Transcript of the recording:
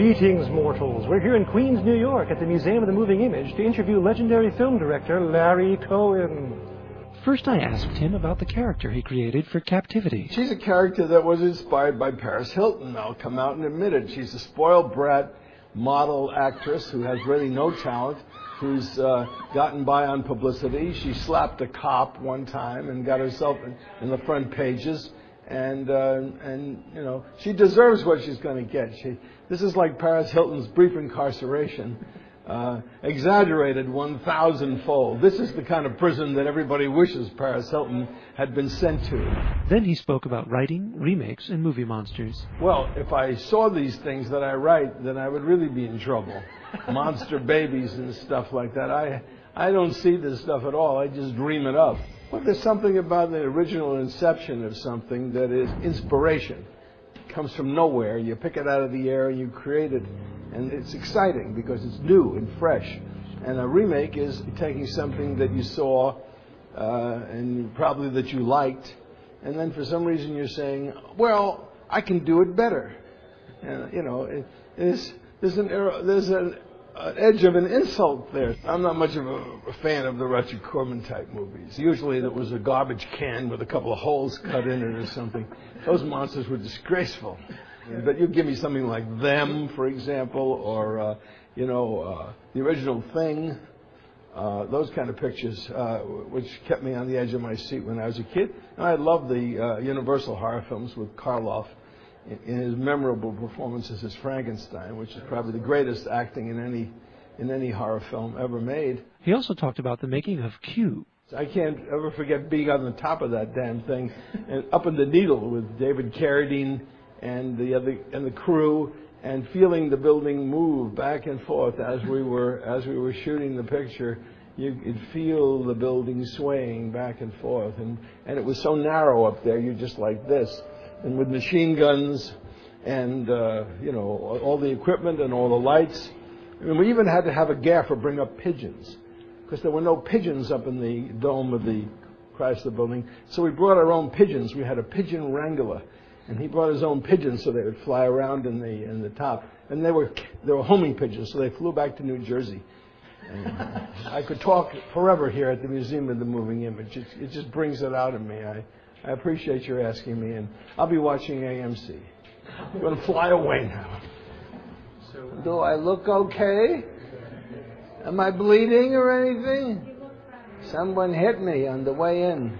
Greetings, mortals. We're here in Queens, New York at the Museum of the Moving Image to interview legendary film director Larry Cohen. First, I asked him about the character he created for Captivity. She's a character that was inspired by Paris Hilton. I'll come out and admit it. She's a spoiled brat model actress who has really no talent, who's gotten by on publicity. She slapped a cop one time and got herself in the front pages. And you know, she deserves what she's going to get. This is like Paris Hilton's brief incarceration, exaggerated 1,000-fold. This is the kind of prison that everybody wishes Paris Hilton had been sent to. Then he spoke about writing, remakes, and movie monsters. Well, if I saw these things that I write, then I would really be in trouble. Monster babies and stuff like that. I don't see this stuff at all. I just dream it up. But there's something about the original inception of something that is inspiration. It comes from nowhere. You pick it out of the air and you create it. And it's exciting because it's new and fresh. And a remake is taking something that you saw and probably that you liked. And then for some reason you're saying, well, I can do it better. And, you know, there's an edge of an insult there. I'm not much of a fan of the Roger Corman type movies. Usually there was a garbage can with a couple of holes cut in it or something. Those monsters were disgraceful. But you give me something like Them, for example, or the original Thing, those kind of pictures, which kept me on the edge of my seat when I was a kid. And I loved the Universal horror films with Karloff in his memorable performances as Frankenstein, which is probably the greatest acting in any horror film ever made. He also talked about the making of Q. I can't ever forget being on the top of that damn thing and up in the needle with David Carradine and the crew, and feeling the building move back and forth as we were shooting the picture. You could feel the building swaying back and forth, and it was so narrow up there. You're just like this. And with machine guns and, all the equipment and all the lights. And we even had to have a gaffer bring up pigeons because there were no pigeons up in the dome of the Chrysler Building. So we brought our own pigeons. We had a pigeon wrangler. And he brought his own pigeons so they would fly around in the top. And they were homing pigeons, so they flew back to New Jersey. And I could talk forever here at the Museum of the Moving Image. It just brings it out of me. I appreciate your asking me, and I'll be watching AMC. I'm going to fly away now. Do I look okay? Am I bleeding or anything? Someone hit me on the way in.